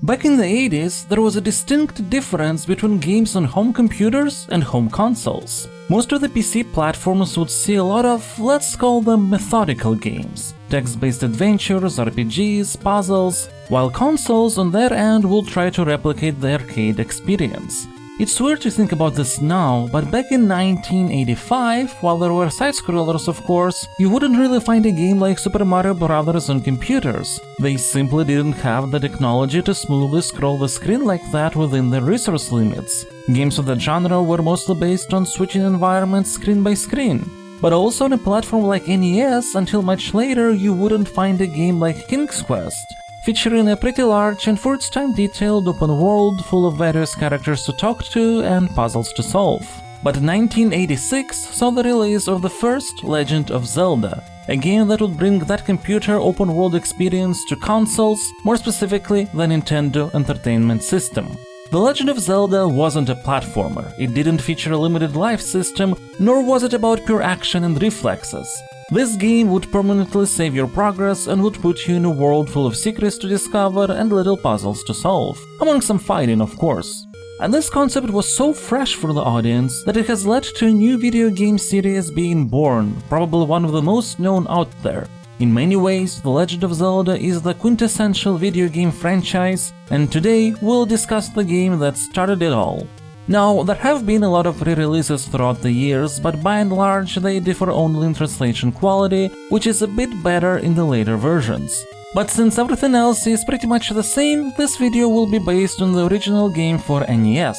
Back in the 80s, there was a distinct difference between games on home computers and home consoles. Most of the PC platforms would see a lot of, let's call them methodical games, text-based adventures, RPGs, puzzles, while consoles on their end will try to replicate the arcade experience. It's weird to think about this now, but back in 1985, while there were side-scrollers of course, you wouldn't really find a game like Super Mario Bros. On computers. They simply didn't have the technology to smoothly scroll the screen like that within the resource limits. Games of that genre were mostly based on switching environments screen by screen. But also on a platform like NES, until much later you wouldn't find a game like King's Quest, featuring a pretty large and for its time detailed open world full of various characters to talk to and puzzles to solve. But 1986 saw the release of the first Legend of Zelda, a game that would bring that computer open world experience to consoles, more specifically the Nintendo Entertainment System. The Legend of Zelda wasn't a platformer, it didn't feature a limited life system, nor was it about pure action and reflexes. This game would permanently save your progress and would put you in a world full of secrets to discover and little puzzles to solve, among some fighting of course. And this concept was so fresh for the audience that it has led to a new video game series being born, probably one of the most known out there. In many ways, The Legend of Zelda is the quintessential video game franchise, and today we'll discuss the game that started it all. Now, there have been a lot of re-releases throughout the years, but by and large they differ only in translation quality, which is a bit better in the later versions. But since everything else is pretty much the same, this video will be based on the original game for NES.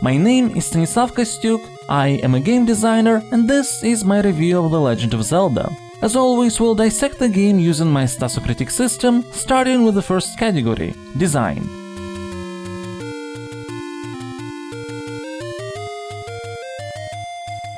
My name is Stanislav Costiuc, I am a game designer, and this is my review of The Legend of Zelda. As always, we'll dissect the game using my Stasocritic system, starting with the first category, design.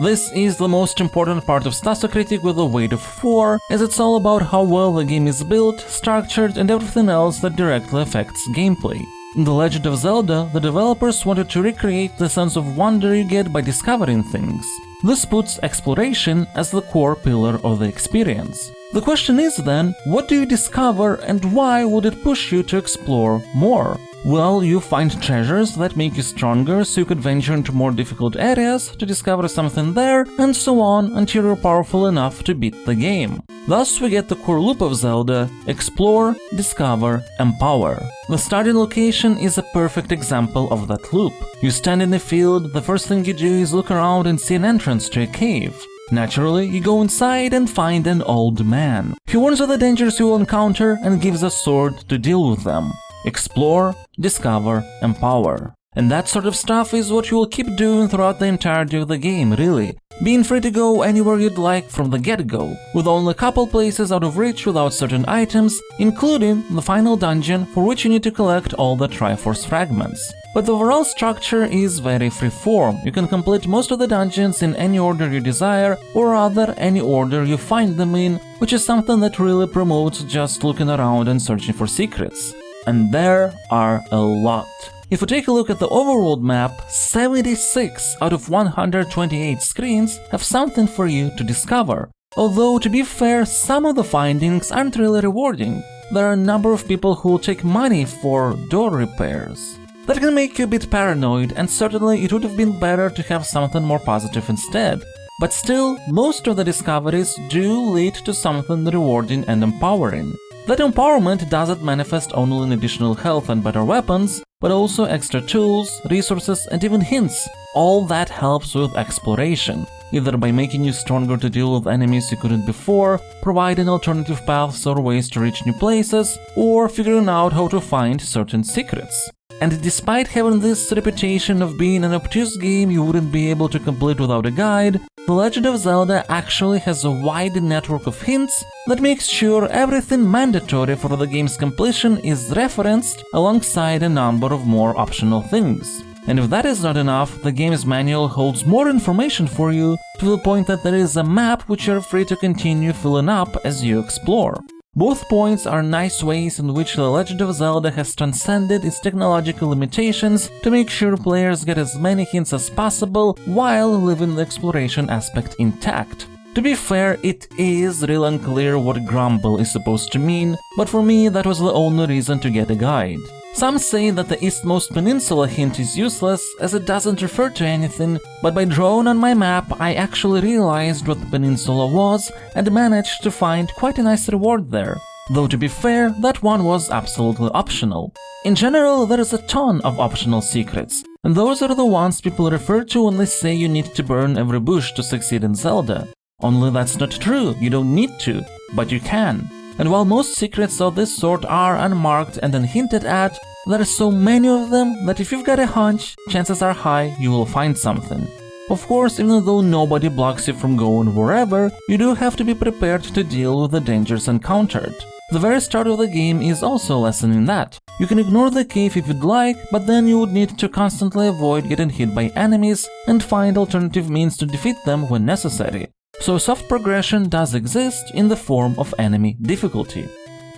This is the most important part of Stasocritic with a weight of 4, as it's all about how well the game is built, structured, and everything else that directly affects gameplay. In The Legend of Zelda, the developers wanted to recreate the sense of wonder you get by discovering things. This puts exploration as the core pillar of the experience. The question is then, what do you discover and why would it push you to explore more? Well, you find treasures that make you stronger so you could venture into more difficult areas to discover something there, and so on until you're powerful enough to beat the game. Thus we get the core loop of Zelda: explore, discover, empower. The starting location is a perfect example of that loop. You stand in the field, the first thing you do is look around and see an entrance to a cave. Naturally, you go inside and find an old man. He warns of the dangers you will encounter and gives a sword to deal with them. Explore, discover, empower. And that sort of stuff is what you will keep doing throughout the entirety of the game, really. Being free to go anywhere you'd like from the get-go, with only a couple places out of reach without certain items, including the final dungeon for which you need to collect all the Triforce fragments. But the overall structure is very freeform. You can complete most of the dungeons in any order you desire, or rather any order you find them in, which is something that really promotes just looking around and searching for secrets. And there are a lot. If we take a look at the overworld map, 76 out of 128 screens have something for you to discover. Although, to be fair, some of the findings aren't really rewarding. There are a number of people who will take money for door repairs. That can make you a bit paranoid, and certainly it would have been better to have something more positive instead. But still, most of the discoveries do lead to something rewarding and empowering. That empowerment doesn't manifest only in additional health and better weapons, but also extra tools, resources, and even hints. All that helps with exploration, either by making you stronger to deal with enemies you couldn't before, providing alternative paths or ways to reach new places, or figuring out how to find certain secrets. And despite having this reputation of being an obtuse game you wouldn't be able to complete without a guide, The Legend of Zelda actually has a wide network of hints that makes sure everything mandatory for the game's completion is referenced alongside a number of more optional things. And if that is not enough, the game's manual holds more information for you, to the point that there is a map which you're free to continue filling up as you explore. Both points are nice ways in which The Legend of Zelda has transcended its technological limitations to make sure players get as many hints as possible while leaving the exploration aspect intact. To be fair, it is real unclear what grumble is supposed to mean, but for me that was the only reason to get a guide. Some say that the eastmost peninsula hint is useless as it doesn't refer to anything, but by drawing on my map I actually realized what the peninsula was and managed to find quite a nice reward there. Though to be fair, that one was absolutely optional. In general, there is a ton of optional secrets, and those are the ones people refer to when they say you need to burn every bush to succeed in Zelda. Only that's not true, you don't need to, but you can. And while most secrets of this sort are unmarked and unhinted at, there are so many of them that if you've got a hunch, chances are high you will find something. Of course, even though nobody blocks you from going wherever, you do have to be prepared to deal with the dangers encountered. The very start of the game is also a lesson in that. You can ignore the cave if you'd like, but then you would need to constantly avoid getting hit by enemies and find alternative means to defeat them when necessary. So soft progression does exist in the form of enemy difficulty.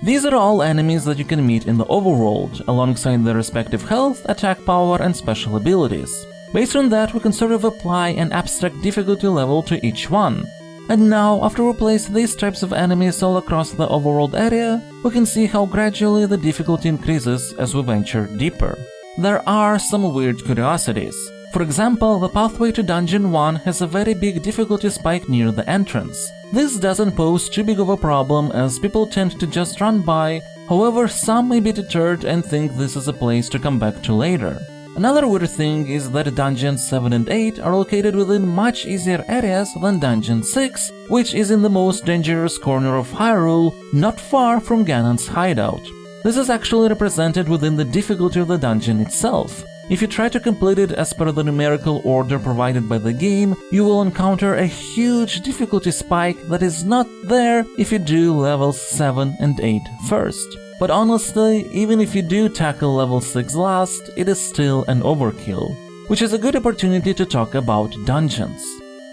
These are all enemies that you can meet in the overworld, alongside their respective health, attack power, and special abilities. Based on that, we can sort of apply an abstract difficulty level to each one. And now, after we place these types of enemies all across the overworld area, we can see how gradually the difficulty increases as we venture deeper. There are some weird curiosities. For example, the pathway to Dungeon 1 has a very big difficulty spike near the entrance. This doesn't pose too big of a problem as people tend to just run by, however some may be deterred and think this is a place to come back to later. Another weird thing is that Dungeons 7 and 8 are located within much easier areas than Dungeon 6, which is in the most dangerous corner of Hyrule, not far from Ganon's hideout. This is actually represented within the difficulty of the dungeon itself. If you try to complete it as per the numerical order provided by the game, you will encounter a huge difficulty spike that is not there if you do levels 7 and 8 first. But honestly, even if you do tackle level 6 last, it is still an overkill, which is a good opportunity to talk about dungeons.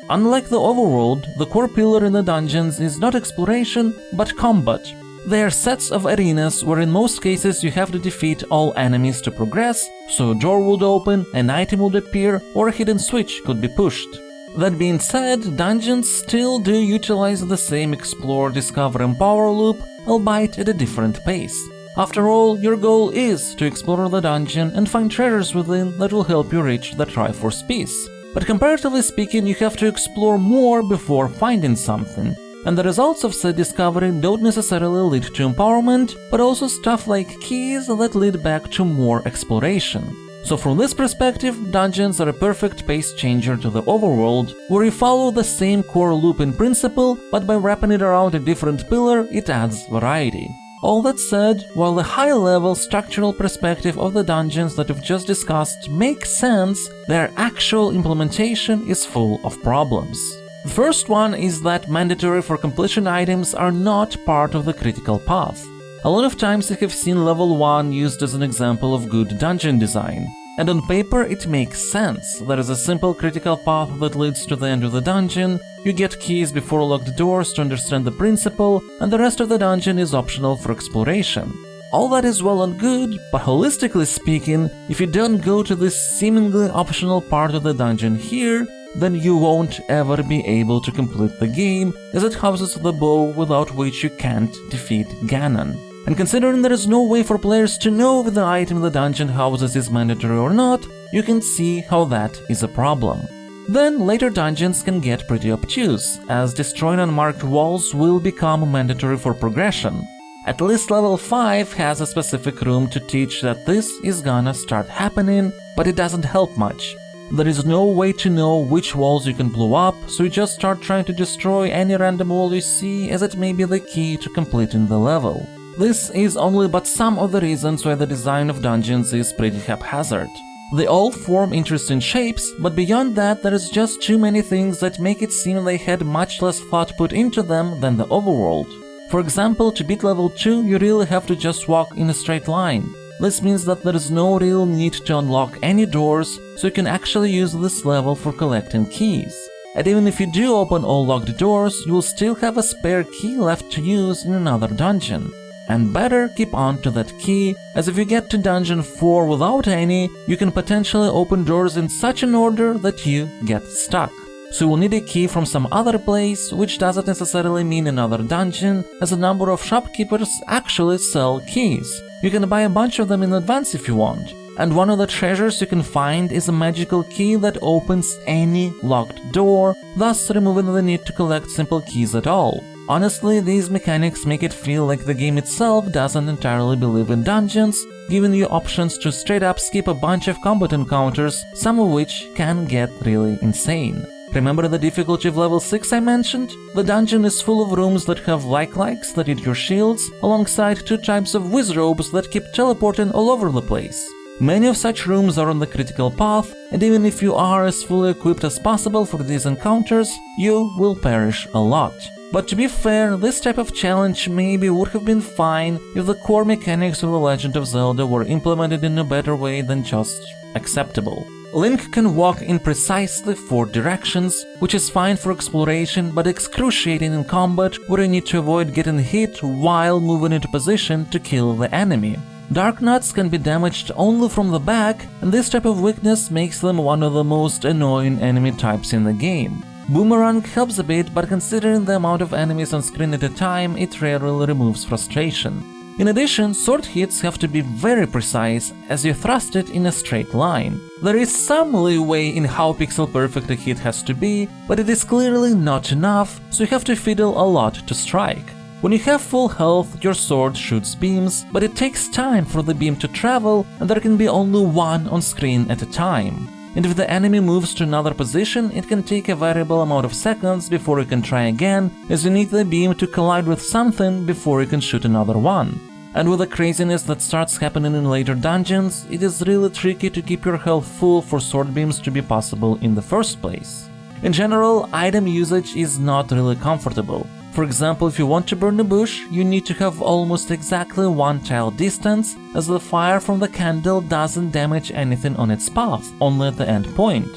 Unlike the overworld, the core pillar in the dungeons is not exploration, but combat. They are sets of arenas where in most cases you have to defeat all enemies to progress, so a door would open, an item would appear, or a hidden switch could be pushed. That being said, dungeons still do utilize the same explore, discover and power loop, albeit at a different pace. After all, your goal is to explore the dungeon and find treasures within that will help you reach the Triforce piece. But comparatively speaking, you have to explore more before finding something. And the results of said discovery don't necessarily lead to empowerment, but also stuff like keys that lead back to more exploration. So from this perspective, dungeons are a perfect pace changer to the overworld, where you follow the same core loop in principle, but by wrapping it around a different pillar, it adds variety. All that said, while the high-level structural perspective of the dungeons that we've just discussed makes sense, their actual implementation is full of problems. The first one is that mandatory for completion items are not part of the critical path. A lot of times I have seen level 1 used as an example of good dungeon design, and on paper it makes sense. There is a simple critical path that leads to the end of the dungeon, you get keys before locked doors to understand the principle, and the rest of the dungeon is optional for exploration. All that is well and good, but holistically speaking, if you don't go to this seemingly optional part of the dungeon here, then you won't ever be able to complete the game, as it houses the bow without which you can't defeat Ganon. And considering there is no way for players to know if the item the dungeon houses is mandatory or not, you can see how that is a problem. Then later dungeons can get pretty obtuse, as destroying unmarked walls will become mandatory for progression. At least level 5 has a specific room to teach that this is gonna start happening, but it doesn't help much. There is no way to know which walls you can blow up, so you just start trying to destroy any random wall you see, as it may be the key to completing the level. This is only but some of the reasons why the design of dungeons is pretty haphazard. They all form interesting shapes, but beyond that there is just too many things that make it seem they had much less thought put into them than the overworld. For example, to beat level 2 you really have to just walk in a straight line. This means that there is no real need to unlock any doors, so you can actually use this level for collecting keys. And even if you do open all locked doors, you will still have a spare key left to use in another dungeon. And better keep on to that key, as if you get to dungeon 4 without any, you can potentially open doors in such an order that you get stuck. So you will need a key from some other place, which doesn't necessarily mean another dungeon, as a number of shopkeepers actually sell keys. You can buy a bunch of them in advance if you want. And one of the treasures you can find is a magical key that opens any locked door, thus removing the need to collect simple keys at all. Honestly, these mechanics make it feel like the game itself doesn't entirely believe in dungeons, giving you options to straight up skip a bunch of combat encounters, some of which can get really insane. Remember the difficulty of level 6 I mentioned? The dungeon is full of rooms that have like-likes that eat your shields, alongside 2 types of wizrobes that keep teleporting all over the place. Many of such rooms are on the critical path, and even if you are as fully equipped as possible for these encounters, you will perish a lot. But to be fair, this type of challenge maybe would have been fine if the core mechanics of The Legend of Zelda were implemented in a better way than just acceptable. Link can walk in precisely 4 directions, which is fine for exploration but excruciating in combat where you need to avoid getting hit while moving into position to kill the enemy. Dark nuts can be damaged only from the back, and this type of weakness makes them one of the most annoying enemy types in the game. Boomerang helps a bit, but considering the amount of enemies on screen at a time, it rarely removes frustration. In addition, sword hits have to be very precise, as you thrust it in a straight line. There is some leeway in how pixel perfect a hit has to be, but it is clearly not enough, so you have to fiddle a lot to strike. When you have full health, your sword shoots beams, but it takes time for the beam to travel, and there can be only one on screen at a time. And if the enemy moves to another position, it can take a variable amount of seconds before you can try again, as you need the beam to collide with something before you can shoot another one. And with the craziness that starts happening in later dungeons, it is really tricky to keep your health full for sword beams to be possible in the first place. In general, item usage is not really comfortable. For example, if you want to burn a bush, you need to have almost exactly 1 tile distance, as the fire from the candle doesn't damage anything on its path, only at the end point.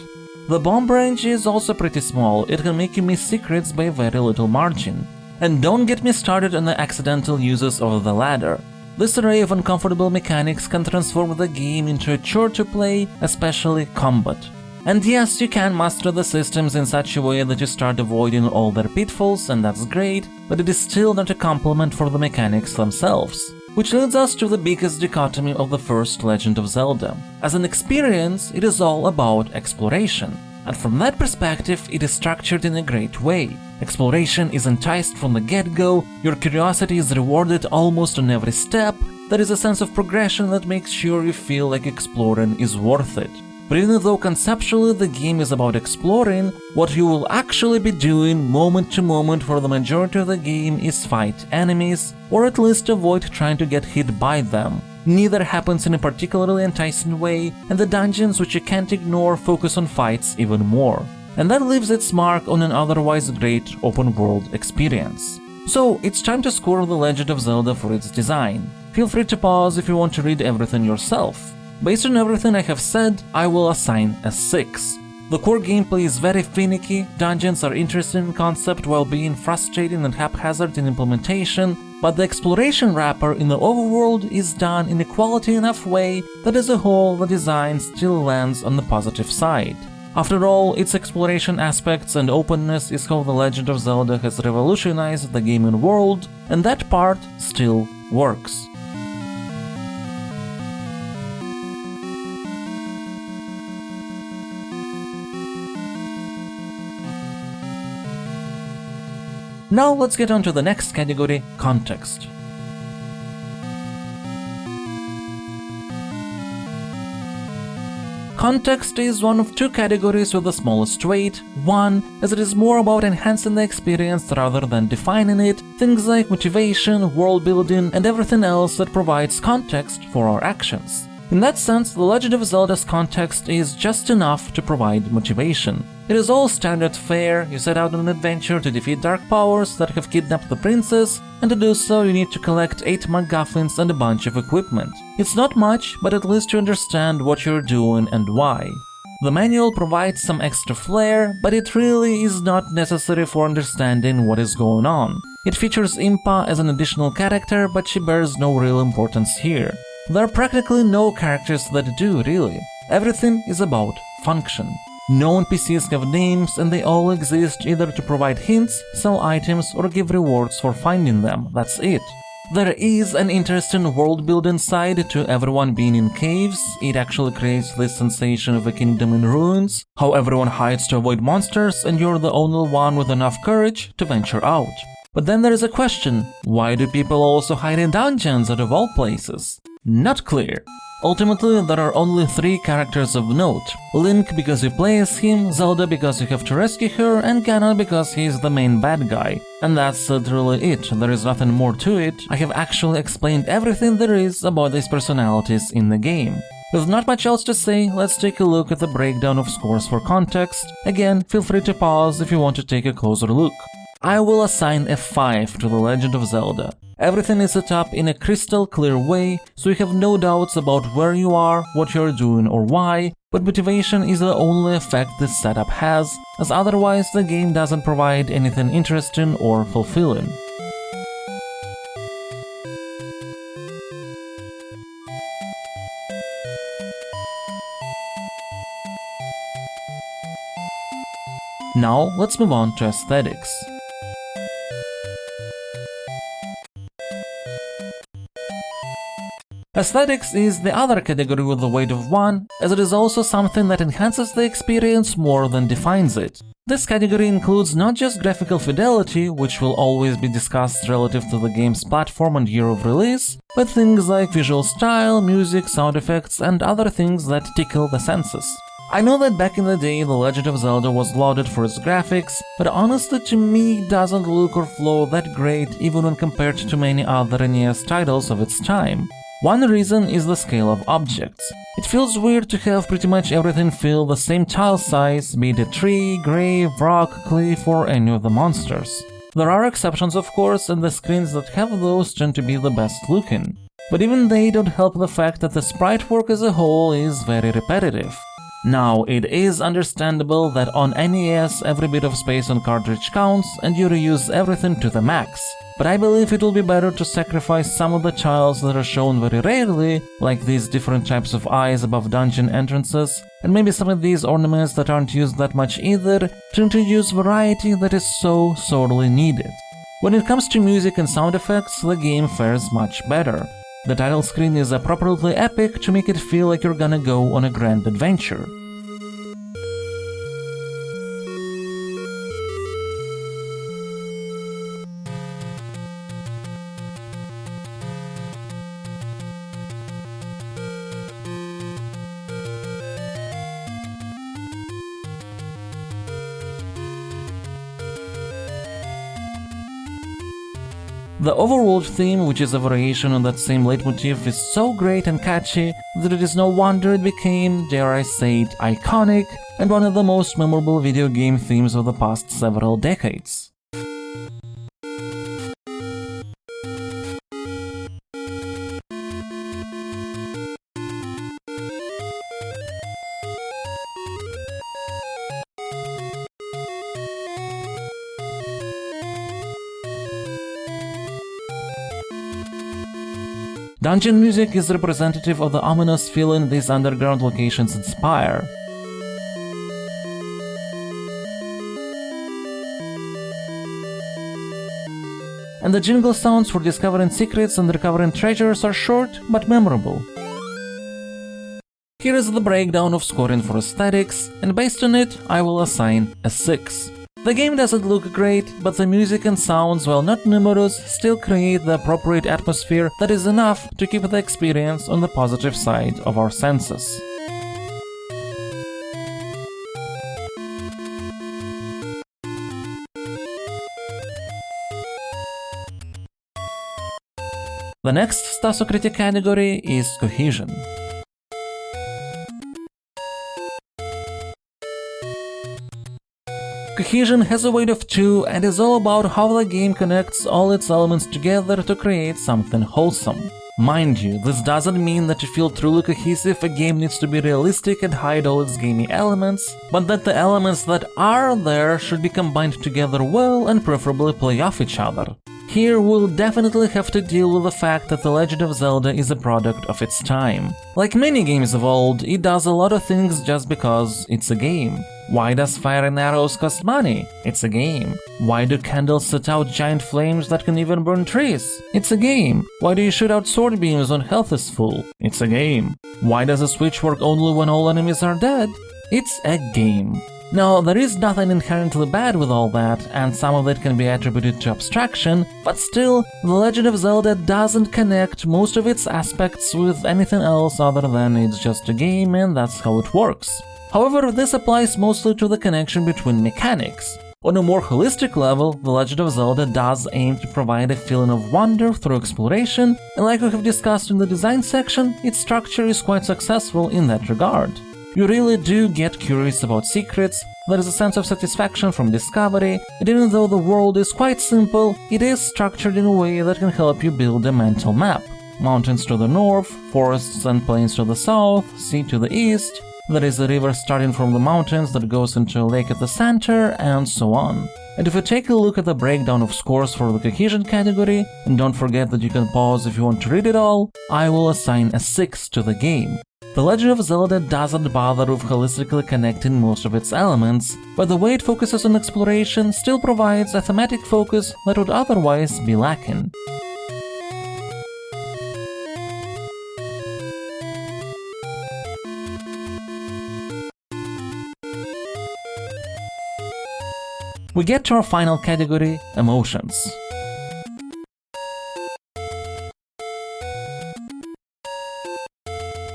The bomb range is also pretty small, it can make you miss secrets by very little margin. And don't get me started on the accidental uses of the ladder. This array of uncomfortable mechanics can transform the game into a chore to play, especially combat. And yes, you can master the systems in such a way that you start avoiding all their pitfalls, and that's great, but it is still not a compliment for the mechanics themselves. Which leads us to the biggest dichotomy of the first Legend of Zelda. As an experience, it is all about exploration. And from that perspective, it is structured in a great way. Exploration is enticed from the get-go, your curiosity is rewarded almost on every step, there is a sense of progression that makes sure you feel like exploring is worth it. But even though conceptually the game is about exploring, what you will actually be doing moment to moment for the majority of the game is fight enemies, or at least avoid trying to get hit by them. Neither happens in a particularly enticing way, and the dungeons which you can't ignore focus on fights even more. And that leaves its mark on an otherwise great open-world experience. So, it's time to score The Legend of Zelda for its design. Feel free to pause if you want to read everything yourself. Based on everything I have said, I will assign a 6. The core gameplay is very finicky, dungeons are interesting in concept while being frustrating and haphazard in implementation, but the exploration wrapper in the overworld is done in a quality enough way that as a whole the design still lands on the positive side. After all, its exploration aspects and openness is how The Legend of Zelda has revolutionized the gaming world, and that part still works. Now let's get on to the next category, context. Context is one of 2 categories with the smallest weight. One, as it is more about enhancing the experience rather than defining it, things like motivation, world building, and everything else that provides context for our actions. In that sense, The Legend of Zelda's context is just enough to provide motivation. It is all standard fare, you set out on an adventure to defeat dark powers that have kidnapped the princess, and to do so you need to collect 8 MacGuffins and a bunch of equipment. It's not much, but at least you understand what you're doing and why. The manual provides some extra flair, but it really is not necessary for understanding what is going on. It features Impa as an additional character, but she bears no real importance here. There are practically no characters that do, really. Everything is about function. No NPCs have names, and they all exist either to provide hints, sell items, or give rewards for finding them, that's it. There is an interesting world-building side to everyone being in caves. It actually creates this sensation of a kingdom in ruins, how everyone hides to avoid monsters and you're the only one with enough courage to venture out. But then there is a question, why do people also hide in dungeons out of all places? Not clear. Ultimately, there are only 3 characters of note. Link because you play as him, Zelda because you have to rescue her, and Ganon because he is the main bad guy. And that's literally it, there is nothing more to it. I have actually explained everything there is about these personalities in the game. With not much else to say, let's take a look at the breakdown of scores for context. Again, feel free to pause if you want to take a closer look. I will assign a 5 to The Legend of Zelda. Everything is set up in a crystal clear way, so you have no doubts about where you are, what you're doing or why, but motivation is the only effect this setup has, as otherwise the game doesn't provide anything interesting or fulfilling. Now let's move on to aesthetics. Aesthetics is the other category with the weight of 1, as it is also something that enhances the experience more than defines it. This category includes not just graphical fidelity, which will always be discussed relative to the game's platform and year of release, but things like visual style, music, sound effects, and other things that tickle the senses. I know that back in the day The Legend of Zelda was lauded for its graphics, but honestly to me it doesn't look or flow that great even when compared to many other NES titles of its time. One reason is the scale of objects. It feels weird to have pretty much everything feel the same tile size, be it a tree, grave, rock, cliff, or any of the monsters. There are exceptions of course, and the screens that have those tend to be the best looking. But even they don't help the fact that the sprite work as a whole is very repetitive. Now, it is understandable that on NES every bit of space on cartridge counts and you reuse everything to the max, but I believe it will be better to sacrifice some of the tiles that are shown very rarely, like these different types of eyes above dungeon entrances, and maybe some of these ornaments that aren't used that much either, to introduce variety that is so sorely needed. When it comes to music and sound effects, the game fares much better. The title screen is appropriately epic to make it feel like you're gonna go on a grand adventure. The overworld theme, which is a variation on that same leitmotif, is so great and catchy that it is no wonder it became, dare I say it, iconic and one of the most memorable video game themes of the past several decades. Dungeon music is representative of the ominous feeling these underground locations inspire. And the jingle sounds for discovering secrets and recovering treasures are short but memorable. Here is the breakdown of scoring for aesthetics, and based on it, I will assign a 6. The game doesn't look great, but the music and sounds, while not numerous, still create the appropriate atmosphere that is enough to keep the experience on the positive side of our senses. The next Stasocritic category is Cohesion. Cohesion has a weight of 2 and is all about how the game connects all its elements together to create something wholesome. Mind you, this doesn't mean that to feel truly cohesive a game needs to be realistic and hide all its gamey elements, but that the elements that are there should be combined together well and preferably play off each other. Here we'll definitely have to deal with the fact that The Legend of Zelda is a product of its time. Like many games of old, it does a lot of things just because it's a game. Why does fire and arrows cost money? It's a game. Why do candles set out giant flames that can even burn trees? It's a game. Why do you shoot out sword beams when health is full? It's a game. Why does a switch work only when all enemies are dead? It's a game. Now, there is nothing inherently bad with all that, and some of it can be attributed to abstraction, but still, The Legend of Zelda doesn't connect most of its aspects with anything else other than it's just a game and that's how it works. However, this applies mostly to the connection between mechanics. On a more holistic level, The Legend of Zelda does aim to provide a feeling of wonder through exploration, and like we have discussed in the design section, its structure is quite successful in that regard. You really do get curious about secrets, there is a sense of satisfaction from discovery, and even though the world is quite simple, it is structured in a way that can help you build a mental map. Mountains to the north, forests and plains to the south, sea to the east, there is a river starting from the mountains that goes into a lake at the center, and so on. And if you take a look at the breakdown of scores for the Cohesion category, and don't forget that you can pause if you want to read it all, I will assign a 6 to the game. The Legend of Zelda doesn't bother with holistically connecting most of its elements, but the way it focuses on exploration still provides a thematic focus that would otherwise be lacking. We get to our final category, emotions.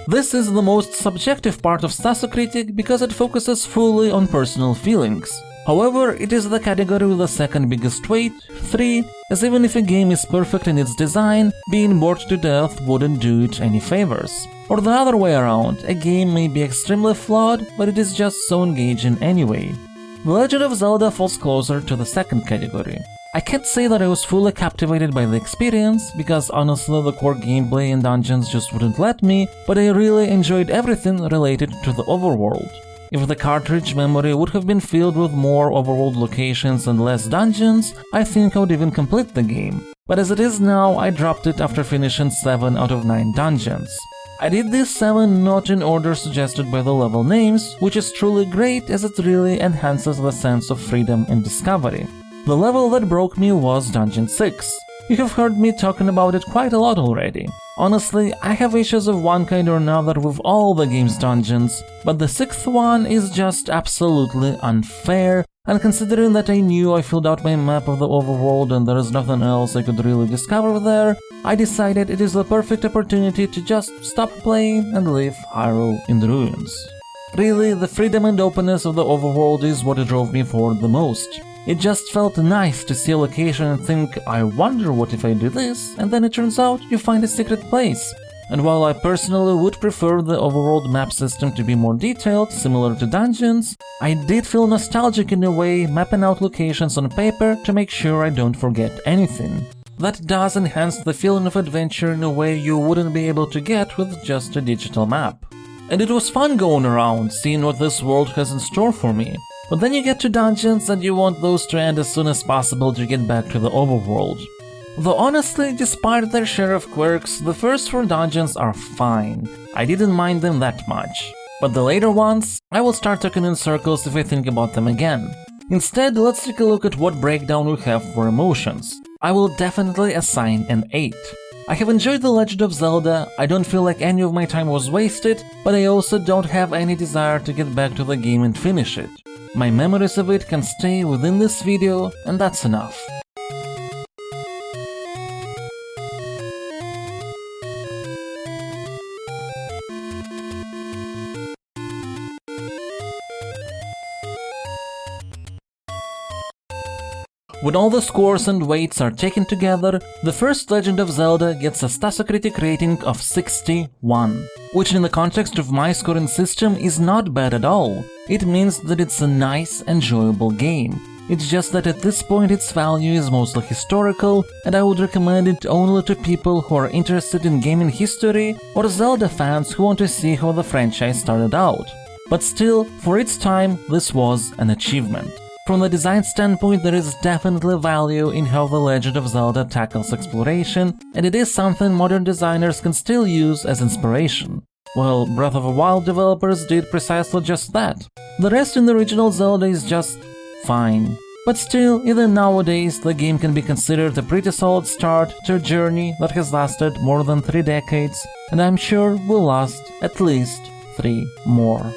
This is the most subjective part of Stasocritic because it focuses fully on personal feelings. However, it is the category with the second biggest weight, 3, as even if a game is perfect in its design, being bored to death wouldn't do it any favors. Or the other way around, a game may be extremely flawed, but it is just so engaging anyway. The Legend of Zelda falls closer to the second category. I can't say that I was fully captivated by the experience, because honestly the core gameplay and dungeons just wouldn't let me, but I really enjoyed everything related to the overworld. If the cartridge memory would have been filled with more overworld locations and less dungeons, I think I would even complete the game. But as it is now, I dropped it after finishing 7 out of 9 dungeons. I did these 7 not in order suggested by the level names, which is truly great as it really enhances the sense of freedom and discovery. The level that broke me was Dungeon 6. You have heard me talking about it quite a lot already. Honestly, I have issues of one kind or another with all the game's dungeons, but the 6th one is just absolutely unfair, and considering that I knew I filled out my map of the overworld and there is nothing else I could really discover there, I decided it is the perfect opportunity to just stop playing and leave Hyrule in ruins. Really, the freedom and openness of the overworld is what drove me forward the most. It just felt nice to see a location and think, I wonder what if I do this, and then it turns out you find a secret place. And while I personally would prefer the overworld map system to be more detailed, similar to dungeons, I did feel nostalgic in a way, mapping out locations on paper to make sure I don't forget anything. That does enhance the feeling of adventure in a way you wouldn't be able to get with just a digital map. And it was fun going around, seeing what this world has in store for me. But then you get to dungeons and you want those to end as soon as possible to get back to the overworld. Though honestly, despite their share of quirks, the first 4 dungeons are fine. I didn't mind them that much. But the later ones, I will start talking in circles if I think about them again. Instead, let's take a look at what breakdown we have for emotions. I will definitely assign an 8. I have enjoyed The Legend of Zelda, I don't feel like any of my time was wasted, but I also don't have any desire to get back to the game and finish it. My memories of it can stay within this video, and that's enough. When all the scores and weights are taken together, the first Legend of Zelda gets a Stasocritic rating of 61, which in the context of my scoring system is not bad at all. It means that it's a nice, enjoyable game. It's just that at this point its value is mostly historical, and I would recommend it only to people who are interested in gaming history or Zelda fans who want to see how the franchise started out. But still, for its time, this was an achievement. From the design standpoint, there is definitely value in how The Legend of Zelda tackles exploration, and it is something modern designers can still use as inspiration. Well, Breath of the Wild developers did precisely just that. The rest in the original Zelda is just fine. But still, even nowadays, the game can be considered a pretty solid start to a journey that has lasted more than 3 decades, and I'm sure will last at least 3 more.